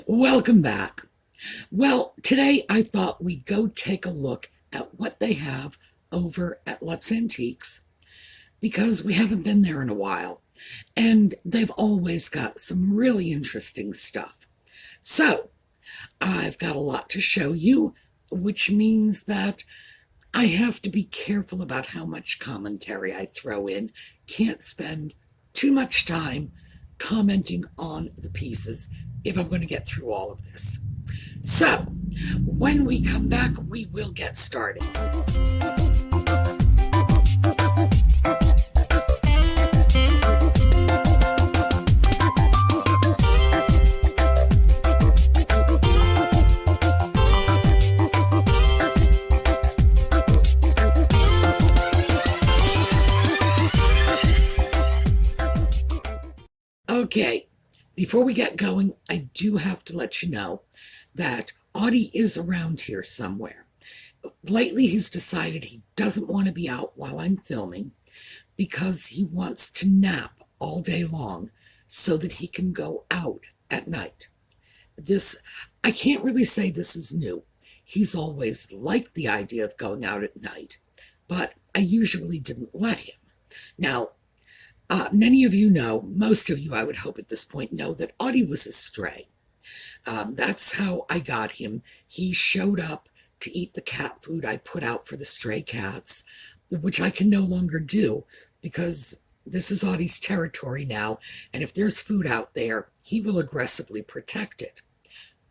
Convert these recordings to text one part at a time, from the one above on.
Welcome back. Well, today I thought we'd go take a look at what they have over at Lutz Antiques because we haven't been there in a while and they've always got some really interesting stuff. So, I've got a lot to show you, which means that I have to be careful about how much commentary I throw in. Can't spend too much time commenting on the pieces if I'm going to get through all of this. So, when we come back, we will get started. Okay, before we get going, I do have to let you know that Audi is around here somewhere. Lately, he's decided he doesn't want to be out while I'm filming because he wants to nap all day long so that he can go out at night. I can't really say this is new. He's always liked the idea of going out at night, but I usually didn't let him. Now, many of you know, most of you I would hope at this point know that Audi was a stray. That's how I got him. He showed up to eat the cat food I put out for the stray cats, which I can no longer do because this is Audi's territory now, and if there's food out there, he will aggressively protect it.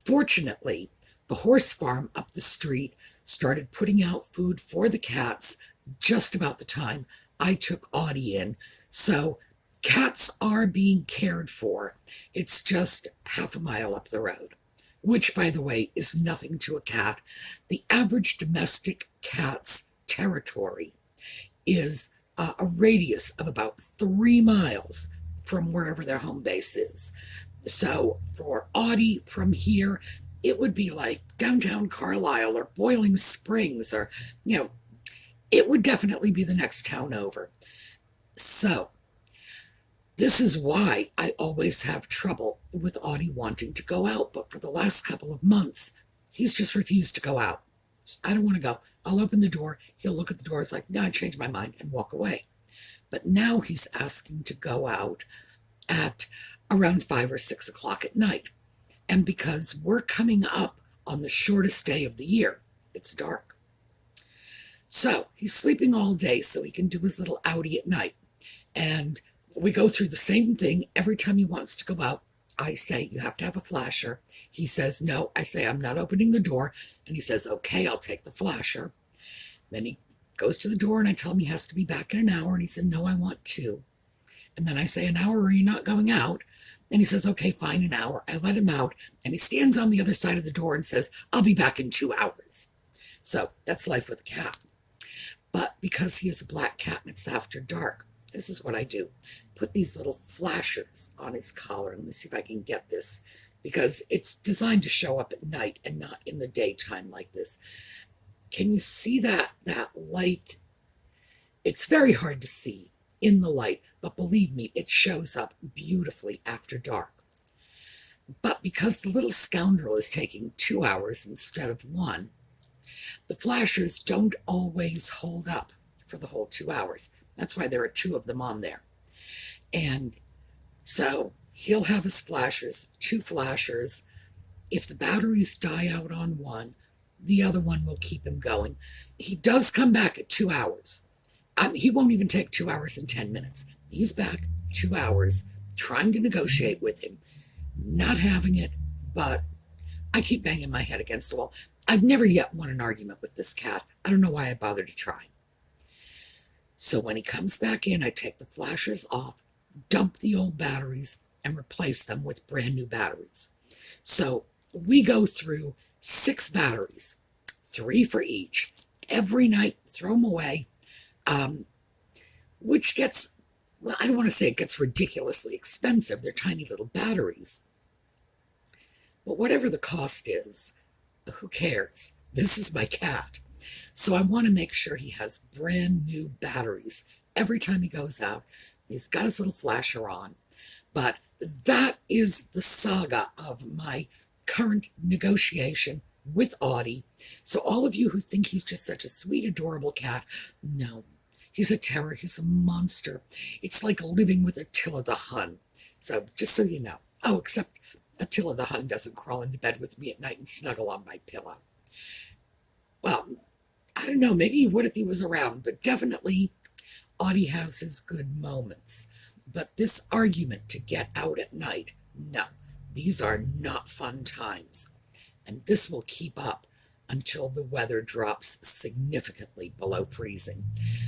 Fortunately, the horse farm up the street started putting out food for the cats just about the time I took Audi in, so cats are being cared for. It's just half a mile up the road, which, by the way, is nothing to a cat. The average domestic cat's territory is a radius of about 3 miles from wherever their home base is. So for Audi from here, it would be like downtown Carlisle or Boiling Springs or, it would definitely be the next town over. So, this is why I always have trouble with Audi wanting to go out, but for the last couple of months, he's just refused to go out. I don't want to go. I'll open the door. He'll look at the door. It's like, no, I changed my mind and walk away. But now he's asking to go out at around 5 or 6 o'clock at night. And because we're coming up on the shortest day of the year, it's dark. So he's sleeping all day so he can do his little outie at night. And we go through the same thing every time he wants to go out. I say, you have to have a flasher. He says, no. I say, I'm not opening the door. And he says, okay, I'll take the flasher. Then he goes to the door and I tell him he has to be back in an hour. And he said, no, I want 2. And then I say, an hour or you're not going out? And he says, okay, fine, an hour. I let him out and he stands on the other side of the door and says, I'll be back in 2 hours. So that's life with a cat. But because he is a black cat and it's after dark, this is what I do. Put these little flashers on his collar. Let me see if I can get this, because it's designed to show up at night and not in the daytime like this. Can you see that light? It's very hard to see in the light, but believe me, it shows up beautifully after dark. But because the little scoundrel is taking 2 hours instead of 1, the flashers don't always hold up for the whole 2 hours. That's why there are 2 of them on there. And so he'll have his flashers, 2 flashers. If the batteries die out on one, the other one will keep him going. He does come back at 2 hours. He won't even take 2 hours and 10 minutes. He's back 2 hours trying to negotiate with him, not having it, but I keep banging my head against the wall. I've never yet won an argument with this cat. I don't know why I bothered to try. So when he comes back in, I take the flashers off, dump the old batteries, and replace them with brand new batteries. So we go through 6 batteries, 3 for each, every night, throw them away, which gets, well, I don't want to say it gets ridiculously expensive. They're tiny little batteries. But whatever the cost is, who cares? This is my cat. So I want to make sure he has brand new batteries every time he goes out. He's got his little flasher on. But that is the saga of my current negotiation with Audi. So all of you who think he's just such a sweet, adorable cat, no. He's a terror. He's a monster. It's like living with Attila the Hun. So just so you know. Oh, except Attila the Hun doesn't crawl into bed with me at night and snuggle on my pillow. Well, I don't know. Maybe he would if he was around, but definitely Audi has his good moments. But this argument to get out at night, no. These are not fun times. And this will keep up until the weather drops significantly below freezing.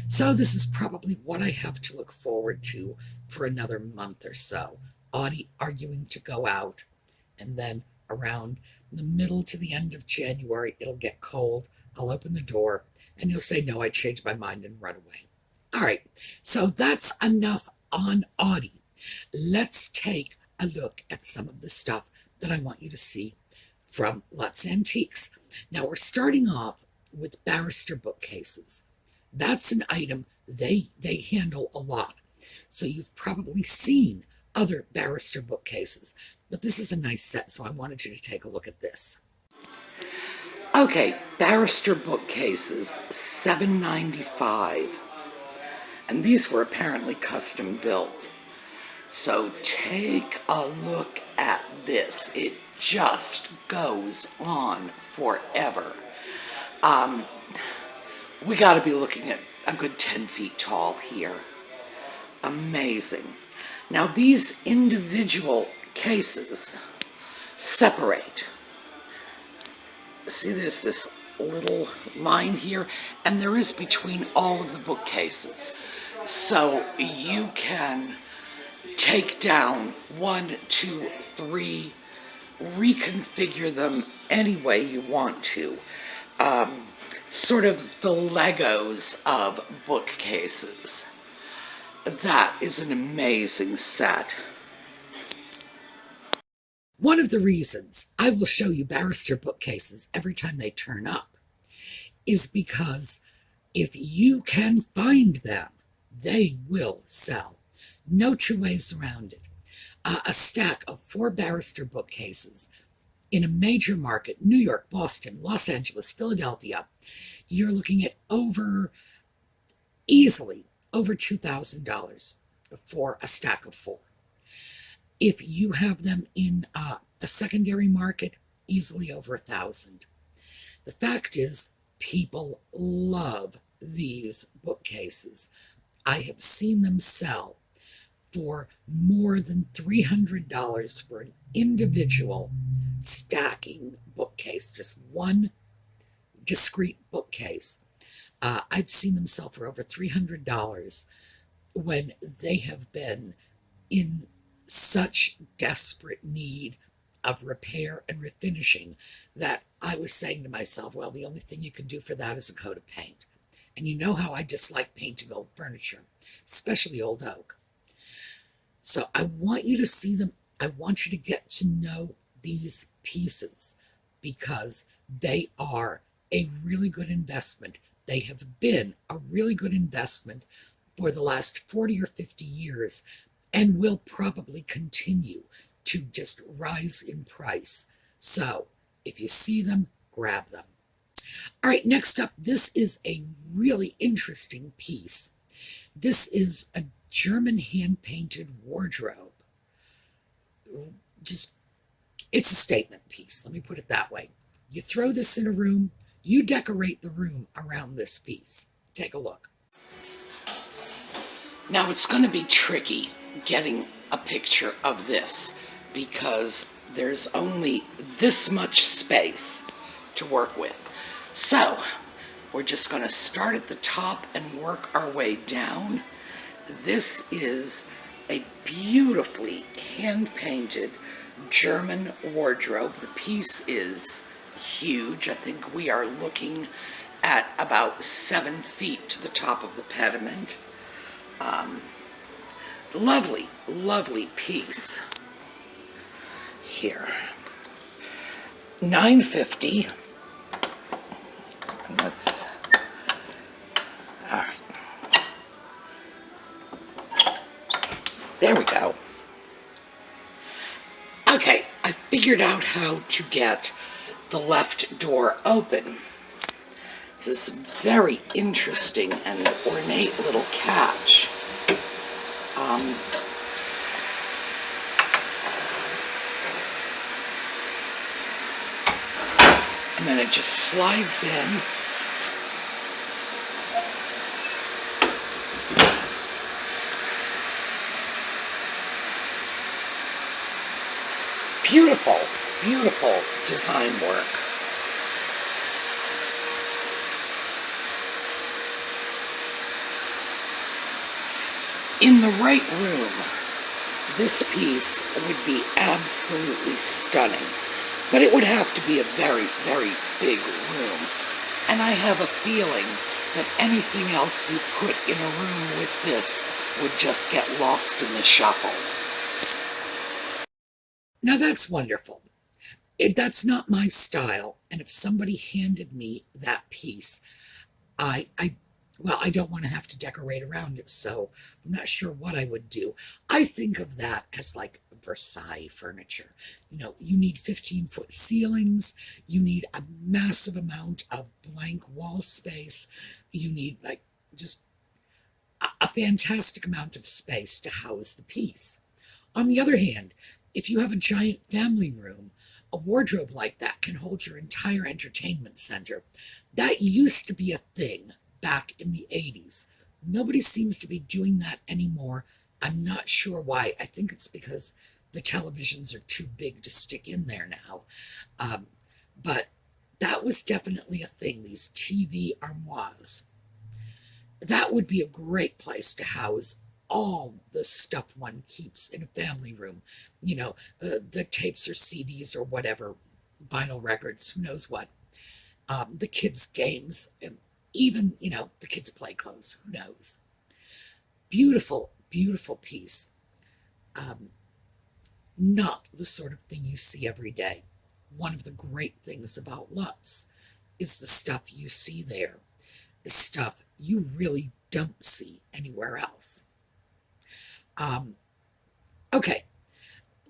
So this is probably what I have to look forward to for another month or so. Audi arguing to go out, and then around the middle to the end of January, it'll get cold. I'll open the door, and he'll say, no, I changed my mind, and run away. All right, so that's enough on Audi. Let's take a look at some of the stuff that I want you to see from Lutz Antiques. Now we're starting off with Barrister Bookcases. That's an item they handle a lot. So you've probably seen other Barrister Bookcases, but this is a nice set, so I wanted you to take a look at this. Okay, Barrister Bookcases, $7.95. And these were apparently custom built. So take a look at this. It just goes on forever. We got to be looking at a good 10 feet tall here. Amazing. Now these individual cases separate. See, there's this little line here, and there is between all of the bookcases. So you can take down 1, 2, 3, reconfigure them any way you want to. Sort of the Legos of bookcases. That is an amazing set. One of the reasons I will show you Barrister Bookcases every time they turn up is because if you can find them, they will sell. No two ways around it. A stack of 4 Barrister Bookcases in a major market, New York, Boston, Los Angeles, Philadelphia, you're looking at easily over $2,000 for a stack of 4. If you have them in a secondary market, easily over $1,000. The fact is, people love these bookcases. I have seen them sell for more than $300 for an individual stacking bookcase, just one discrete bookcase. I've seen them sell for over $300 when they have been in such desperate need of repair and refinishing that I was saying to myself, well, the only thing you can do for that is a coat of paint. And you know how I dislike painting old furniture, especially old oak. So I want you to see them. I want you to get to know these pieces because they are a really good investment. They have been a really good investment for the last 40 or 50 years and will probably continue to just rise in price. So if you see them, grab them. All right, next up, this is a really interesting piece. This is a German hand-painted wardrobe. It's a statement piece, let me put it that way. You throw this in a room, you decorate the room around this piece. Take a look. Now it's going to be tricky getting a picture of this because there's only this much space to work with. So we're just going to start at the top and work our way down. This is a beautifully hand-painted German wardrobe. The piece is huge. I think we are looking at about 7 feet to the top of the pediment. Lovely, lovely piece here. $9.50. Let's, all right. There we go. Okay, I figured figured out how to get the left door open. This is very interesting and ornate little catch. And then it just slides in. Beautiful, beautiful design work. In the right room, this piece would be absolutely stunning. But it would have to be a very, very big room. And I have a feeling that anything else you put in a room with this would just get lost in the shuffle. Now that's wonderful. That's not my style. And if somebody handed me that piece, I don't want to have to decorate around it, so I'm not sure what I would do. I think of that as like Versailles furniture. You know, you need 15-foot ceilings, you need a massive amount of blank wall space, you need like just a fantastic amount of space to house the piece. On the other hand, if you have a giant family room, a wardrobe like that can hold your entire entertainment center. That used to be a thing back in the 80s. Nobody seems to be doing that anymore. I'm not sure why. I think it's because the televisions are too big to stick in there now. But that was definitely a thing, these TV armoires. That would be a great place to house all the stuff one keeps in a family room. You know, the tapes or CDs or whatever, vinyl records, who knows what. The kids' games, and even, you know, the kids' play clothes, who knows. Beautiful, beautiful piece. Not the sort of thing you see every day. One of the great things about Lutz is the stuff you see there, the stuff you really don't see anywhere else. Okay,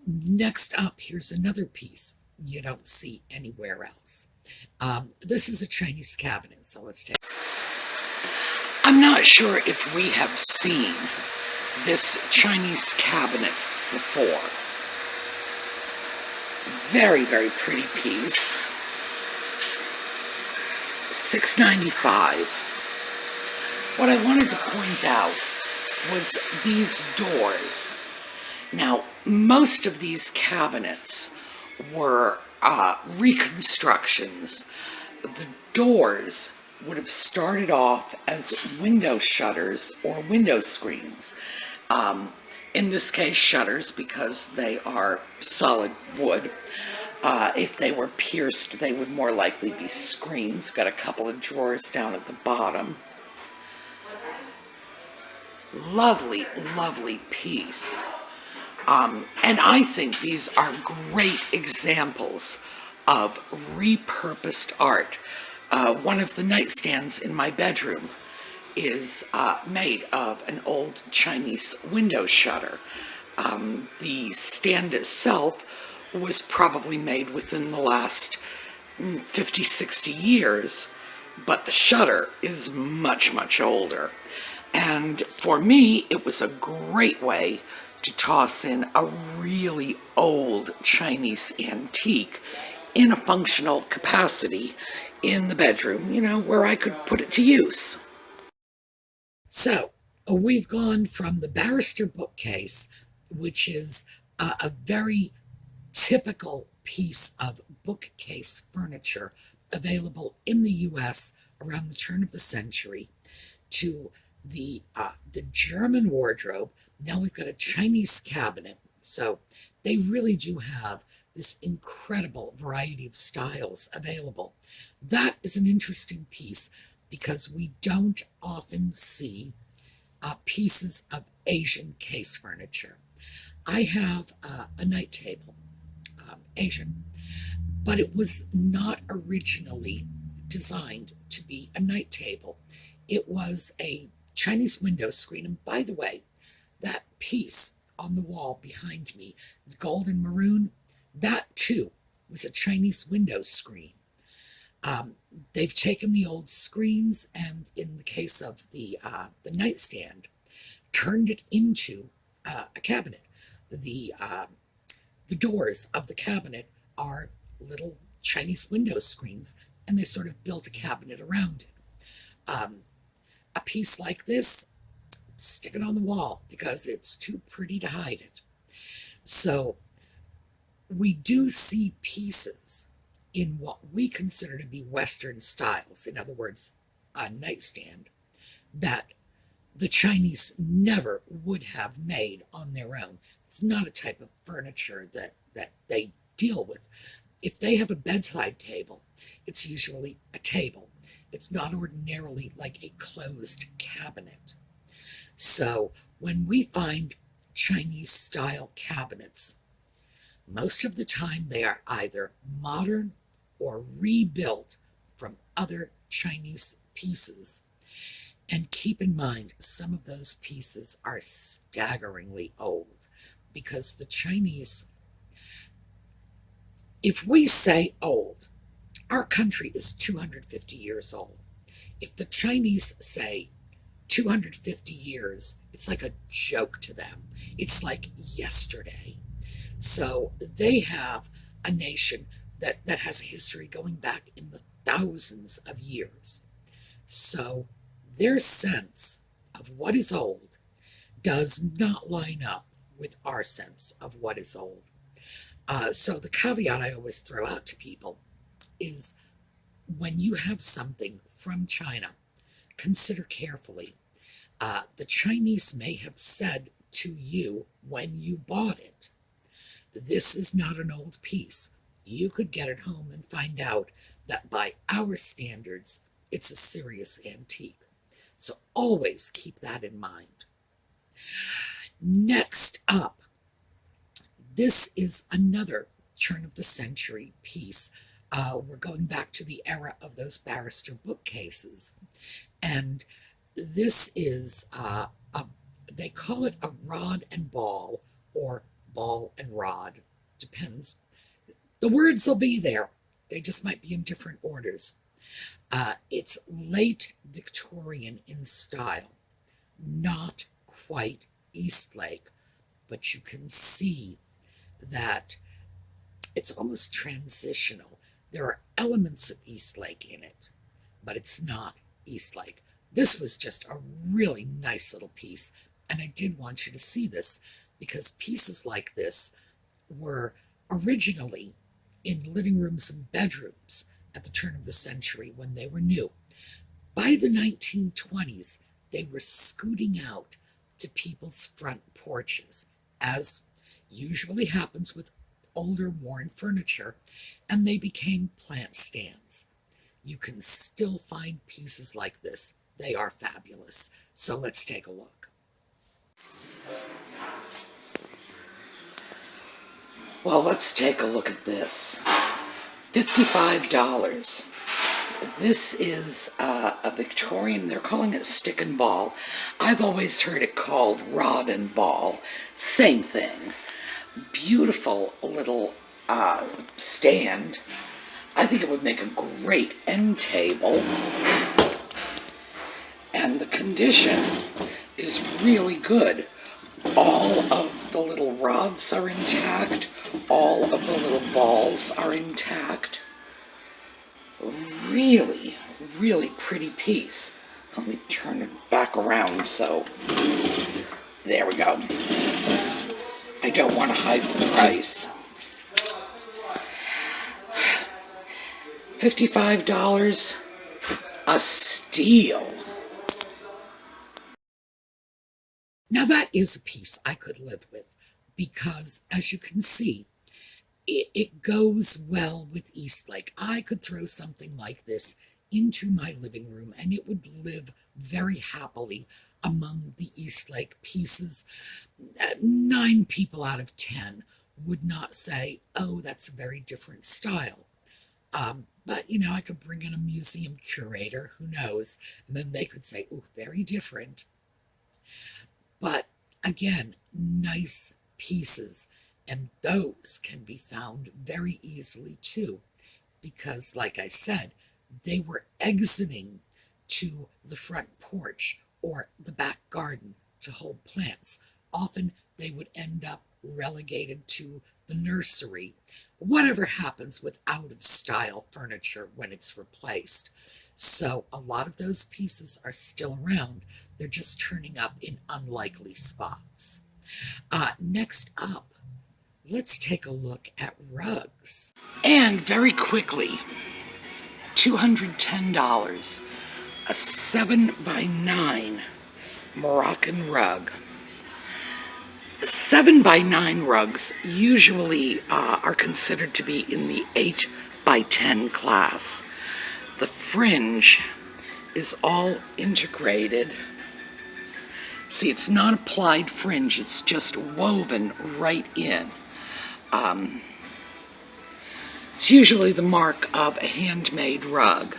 next up, here's another piece you don't see anywhere else. This is a Chinese cabinet, so let's take. I'm not sure if we have seen this Chinese cabinet before. Very, very pretty piece. $6.95. What I wanted to point out was these doors. Now, most of these cabinets were reconstructions. The doors would have started off as window shutters or window screens. In this case, shutters, because they are solid wood. If they were pierced, they would more likely be screens. Got a couple of drawers down at the bottom. Lovely, lovely piece. And I think these are great examples of repurposed art. One of the nightstands in my bedroom is made of an old Chinese window shutter. The stand itself was probably made within the last 50, 60 years, but the shutter is much, much older. And for me, it was a great way to toss in a really old Chinese antique in a functional capacity in the bedroom, you know, where I could put it to use. So, we've gone from the Barrister bookcase, which is a very typical piece of bookcase furniture available in the U.S. around the turn of the century, to the German wardrobe. Now we've got a Chinese cabinet. So they really do have this incredible variety of styles available. That is an interesting piece because we don't often see pieces of Asian case furniture. I have a night table, Asian, but it was not originally designed to be a night table. It was a Chinese window screen. And by the way, that piece on the wall behind me is gold and maroon. That too was a Chinese window screen. They've taken the old screens and, in the case of the nightstand, turned it into a cabinet. The doors of the cabinet are little Chinese window screens, and they sort of built a cabinet around it. A piece like this, stick it on the wall because it's too pretty to hide it. So we do see pieces in what we consider to be Western styles, in other words, a nightstand, that the Chinese never would have made on their own. It's not a type of furniture that they deal with. If they have a bedside table, it's usually a table. It's not ordinarily like a closed cabinet. So when we find Chinese style cabinets, most of the time they are either modern or rebuilt from other Chinese pieces. And keep in mind, some of those pieces are staggeringly old, because the Chinese, if we say old, our country is 250 years old. If the Chinese say 250 years, it's like a joke to them. It's like yesterday. So they have a nation that has a history going back in the thousands of years. So their sense of what is old does not line up with our sense of what is old. So the caveat I always throw out to people is, when you have something from China, consider carefully. The Chinese may have said to you when you bought it, this is not an old piece. You could get it home and find out that by our standards, it's a serious antique. So always keep that in mind. Next up, this is another turn of the century piece. We're going back to the era of those Barrister bookcases. And this is, they call it a rod and ball, or ball and rod. Depends. The words will be there. They just might be in different orders. It's late Victorian in style. Not quite Eastlake, but you can see that it's almost transitional. There are elements of Eastlake in it, but it's not Eastlake. This was just a really nice little piece, and I did want you to see this, because pieces like this were originally in living rooms and bedrooms at the turn of the century when they were new. By the 1920s, they were scooting out to people's front porches, as usually happens with older worn furniture, and they became plant stands. You can still find pieces like this. They are fabulous. So let's take a look. Well, let's take a look at this. $55. This is a Victorian, they're calling it stick and ball. I've always heard it called rod and ball. Same thing. Beautiful little stand. I think it would make a great end table. And the condition is really good. All of the little rods are intact. All of the little balls are intact. Really, really pretty piece. Let me turn it back around so... There we go. I don't want to hide the price. $55. A steal. Now that is a piece I could live with, because, as you can see, it goes well with Eastlake. I could throw something like this into my living room and it would live very happily among the Eastlake pieces. 9 people out of 10 would not say, oh, that's a very different style. But, you know, I could bring in a museum curator, who knows, and then they could say, oh, very different. But, again, nice pieces. And those can be found very easily too, because, like I said, they were exiting to the front porch or the back garden to hold plants. Often they would end up relegated to the nursery. Whatever happens with out of style furniture when it's replaced. So a lot of those pieces are still around. They're just turning up in unlikely spots. Next up, let's take a look at rugs. And very quickly, $210, a 7x9 Moroccan rug. 7x9 rugs usually are considered to be in the 8x10 class. The fringe is all integrated. See, it's not applied fringe, it's just woven right in. It's usually the mark of a handmade rug.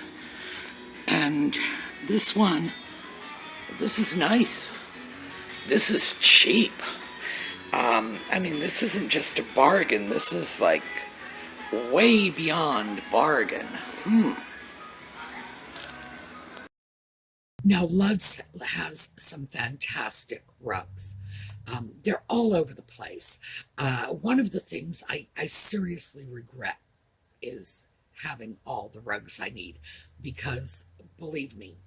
And this one, this is nice. This is cheap. I mean, this isn't just a bargain. This is like way beyond bargain. Now, Lutz has some fantastic rugs. They're all over the place. One of the things I seriously regret is having all the rugs I need, because, believe me,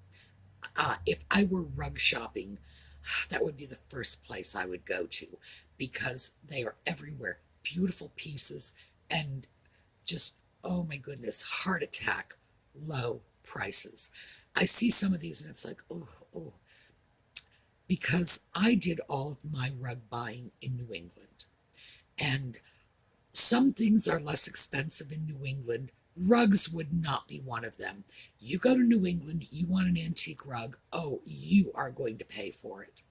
if I were rug shopping, that would be the first place I would go to, because they are everywhere. Beautiful pieces and just, oh my goodness, heart attack low prices. I see some of these and it's like, oh, because I did all of my rug buying in New England. And some things are less expensive in New England. Rugs would not be one of them. You go to New England, you want an antique rug, oh, you are going to pay for it.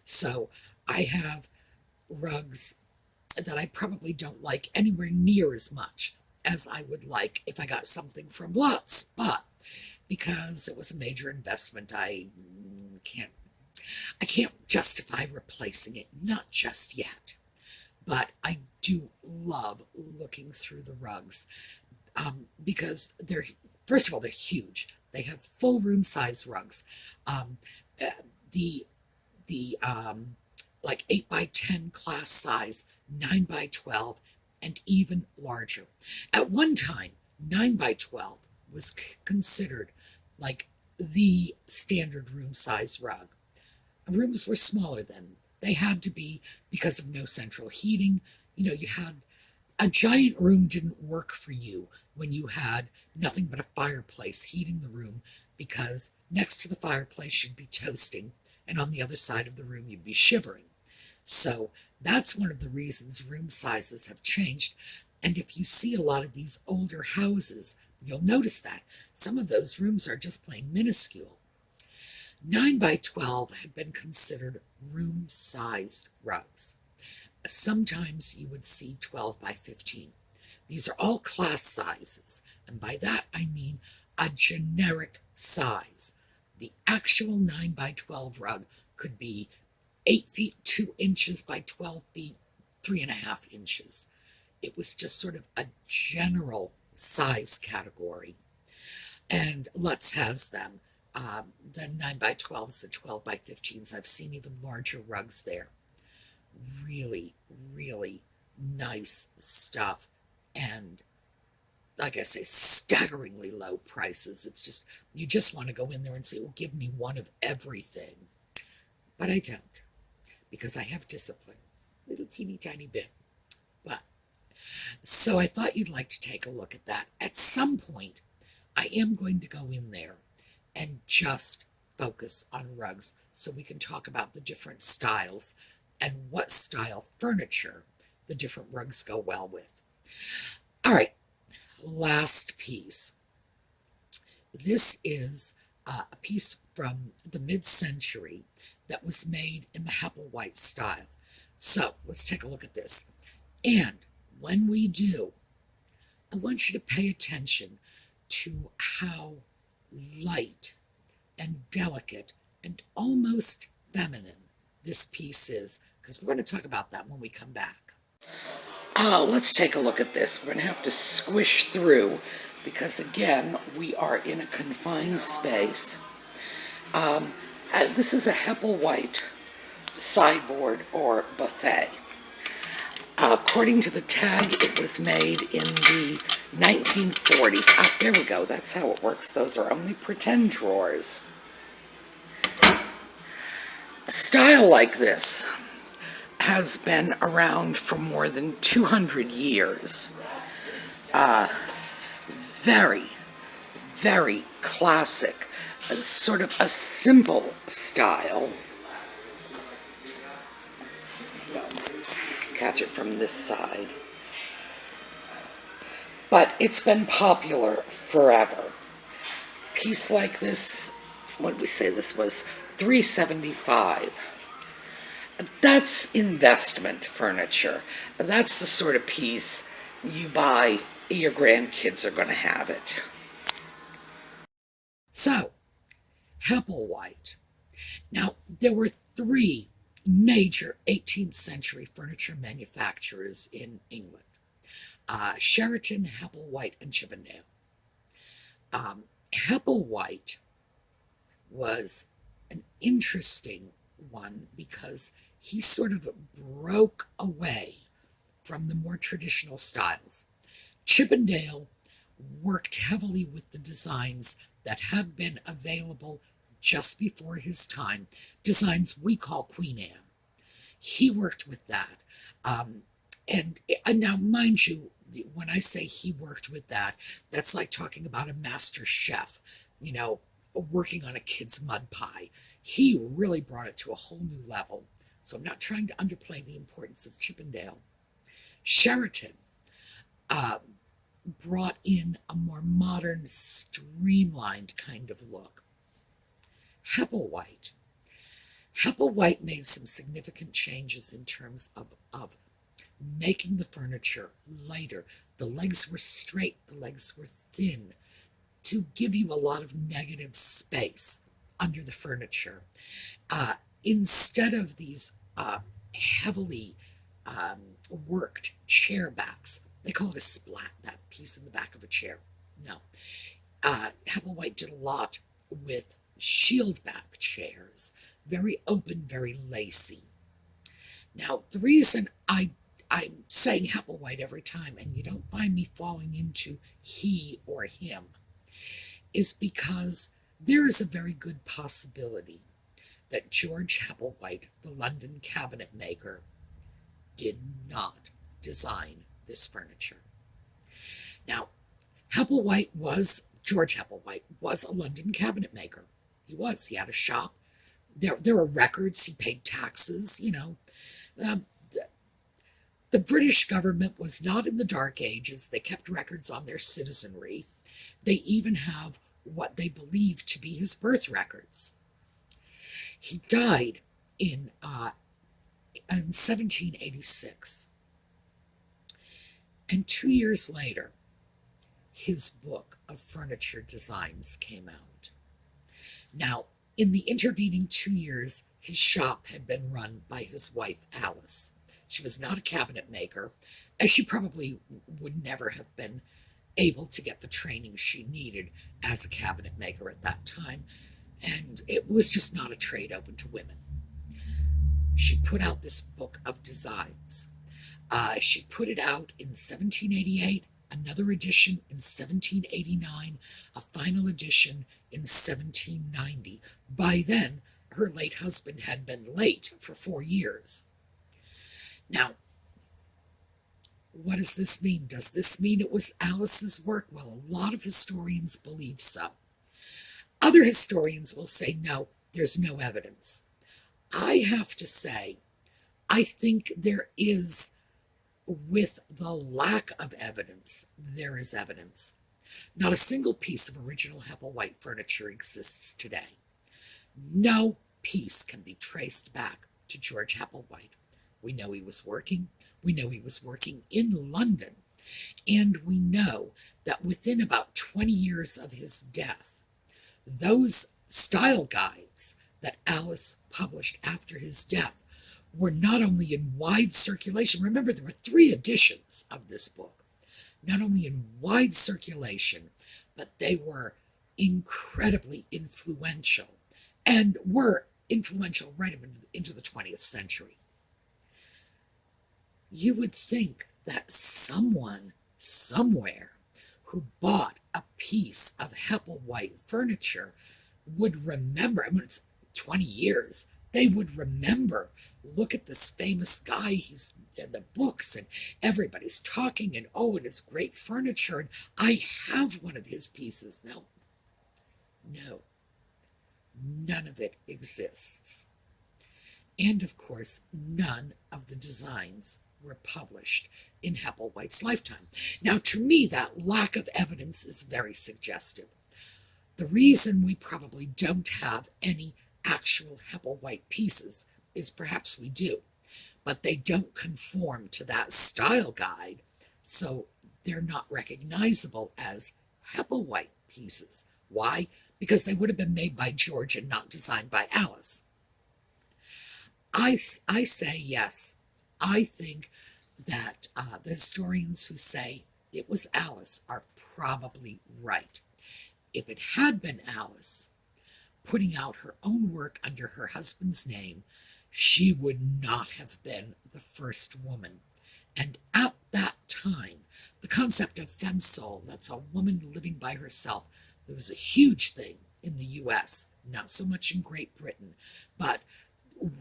So I have rugs that I probably don't like anywhere near as much as I would like if I got something from Lutz, but because it was a major investment, I can't justify replacing it, not just yet. But I do love looking through the rugs, because they're, first of all, they're huge. They have full room size rugs. The like 8x10 class size, 9x12, and even larger. At one time, 9x12 was considered like the standard room size rug. Rooms were smaller then. They had to be because of no central heating. You know, you had a giant room didn't work for you when you had nothing but a fireplace heating the room, because next to the fireplace you'd be toasting, and on the other side of the room you'd be shivering. So that's one of the reasons room sizes have changed. And if you see a lot of these older houses, you'll notice that some of those rooms are just plain minuscule. 9x12 had been considered room-sized rugs. Sometimes you would see 12x15. These are all class sizes, and by that I mean a generic size. The actual 9x12 rug could be 8 feet 2 inches by 12 feet 3.5 inches. It was just sort of a general size category. And Lutz has them. The 9x12s, the 12x15s. I've seen even larger rugs there. Really, really nice stuff. And like I say, staggeringly low prices. It's just, you just want to go in there and say, oh, give me one of everything. But I don't, because I have discipline. A little teeny tiny bit. But, so I thought you'd like to take a look at that. At some point, I am going to go in there and just focus on rugs so we can talk about the different styles and what style furniture the different rugs go well with. All right, last piece. This is a piece from the mid-century that was made in the Hepplewhite style. So let's take a look at this. And when we do, I want you to pay attention to how light and delicate and almost feminine this piece is, because we're going to talk about that when we come back. Let's take a look at this. We're going to have to squish through because, again, we are in a confined space. This is a Hepplewhite sideboard or buffet. According to the tag, it was made in the 1940s. There we go. That's how it works. Those are only pretend drawers. A style like this has been around for more than 200 years. Very, very classic. Sort of a simple style. Catch it from this side. But it's been popular forever. A piece like this, what did we say this was? $375. That's investment furniture. That's the sort of piece you buy, your grandkids are going to have it. So, Hepplewhite. Now, there were three major 18th century furniture manufacturers in England. Sheraton, Hepplewhite, and Chippendale. Hepplewhite was an interesting one because he sort of broke away from the more traditional styles. Chippendale worked heavily with the designs that had been available just before his time, designs we call Queen Anne. He worked with that. And now, mind you, when I say he worked with that, that's like talking about a master chef, working on a kid's mud pie. He really brought it to a whole new level. So I'm not trying to underplay the importance of Chippendale. Sheraton brought in a more modern, streamlined kind of look. Hepplewhite made some significant changes in terms of making the furniture lighter. The legs were straight, the legs were thin, to give you a lot of negative space under the furniture. Instead of these heavily worked chair backs, they call it a splat, that piece in the back of a chair. No. Hepplewhite did a lot with shield back chairs, very open, very lacy. Now, the reason I'm saying Hepplewhite every time, and you don't find me falling into he or him, is because there is a very good possibility that George Hepplewhite, the London cabinet maker, did not design this furniture. Now, George Hepplewhite was a London cabinet maker. He had a shop. There were records. He paid taxes, The British government was not in the Dark Ages. They kept records on their citizenry. They even have what they believe to be his birth records. He died in 1786. And 2 years later, his book of furniture designs came out. Now, in the intervening 2 years, his shop had been run by his wife, Alice. She was not a cabinet maker, as she probably would never have been able to get the training she needed as a cabinet maker at that time, and it was just not a trade open to women. She put out this book of designs. She put it out in 1788, another edition in 1789, a final edition in 1790. By then, her late husband had been late for 4 years. Now, what does this mean? Does this mean it was Alice's work? Well, a lot of historians believe so. Other historians will say, no, there's no evidence. I have to say, I think there is, with the lack of evidence, there is evidence. Not a single piece of original Hepplewhite furniture exists today. No piece can be traced back to George Hepplewhite. We know he was working. We know he was working in London. And we know that within about 20 years of his death, those style guides that Alice published after his death were not only in wide circulation, remember there were 3 editions of this book, not only in wide circulation, but they were incredibly influential, and were influential right into the 20th century. You would think that someone, somewhere, who bought a piece of Hepplewhite furniture would remember, I mean, it's 20 years, they would remember, look at this famous guy, he's in the books, and everybody's talking, and oh, and it's great furniture, and I have one of his pieces. No, none of it exists. And of course, none of the designs were published in Hepplewhite's lifetime. Now, to me, that lack of evidence is very suggestive. The reason we probably don't have any actual Hepplewhite pieces is perhaps we do, but they don't conform to that style guide, so they're not recognizable as Hepplewhite pieces. Why? Because they would have been made by George and not designed by Alice. I say yes. I think that the historians who say it was Alice are probably right. If it had been Alice putting out her own work under her husband's name, she would not have been the first woman. And at that time, the concept of femme sole, that's a woman living by herself, there was a huge thing in the U.S., not so much in Great Britain, but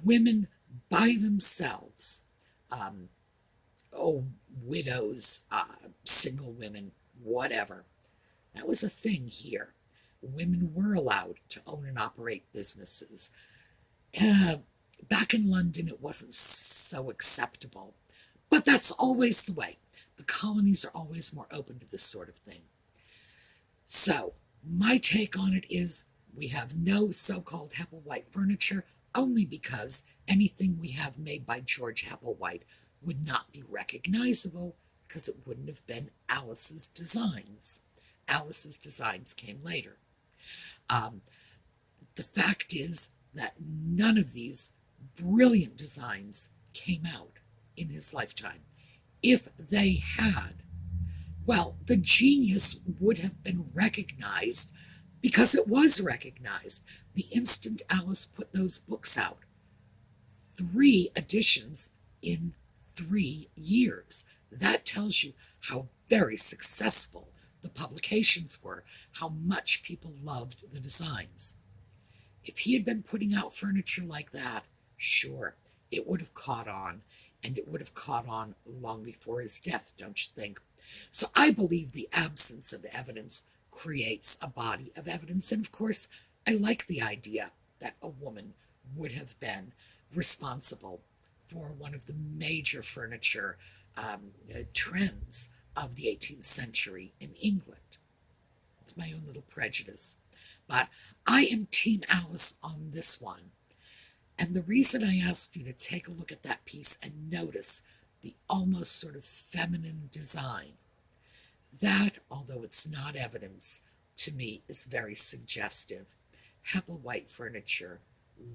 women by themselves, widows, single women, whatever. That was a thing here. Women were allowed to own and operate businesses. Back in London, it wasn't so acceptable, but that's always the way. The colonies are always more open to this sort of thing. So, my take on it is we have no so-called Hepplewhite furniture only because anything we have made by George Hepplewhite would not be recognizable because it wouldn't have been Alice's designs. Alice's designs came later. The fact is that none of these brilliant designs came out in his lifetime. If they had, well, the genius would have been recognized because it was recognized the instant Alice put those books out. 3 editions in 3 years. That tells you how very successful the publications were, how much people loved the designs. If he had been putting out furniture like that, sure, it would have caught on, and it would have caught on long before his death, don't you think? So I believe the absence of evidence creates a body of evidence, and of course, I like the idea that a woman would have been responsible for one of the major furniture trends of the 18th century in England. It's my own little prejudice. But I am Team Alice on this one. And the reason I asked you to take a look at that piece and notice the almost sort of feminine design, that, although it's not evidence, to me is very suggestive. Hepplewhite furniture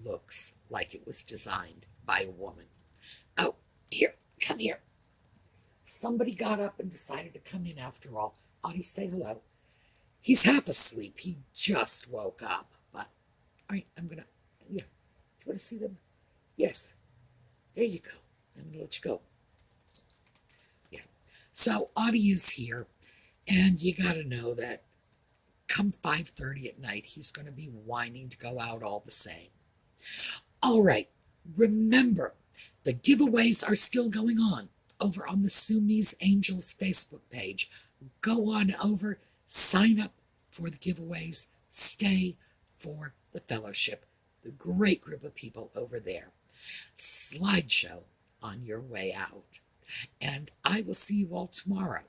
looks like it was designed by a woman. Oh, here, come here. Somebody got up and decided to come in after all. Audie, say hello. He's half asleep. He just woke up. But, all right, I'm going to, yeah. You want to see them? Yes. There you go. I'm going to let you go. Yeah. So, Audie is here, and you got to know that come 5:30 at night, he's going to be whining to go out all the same. All right. Remember, the giveaways are still going on over on the SueMe's Angels Facebook page. Go on over, sign up for the giveaways, stay for the fellowship. The great group of people over there. Slideshow on your way out. And I will see you all tomorrow.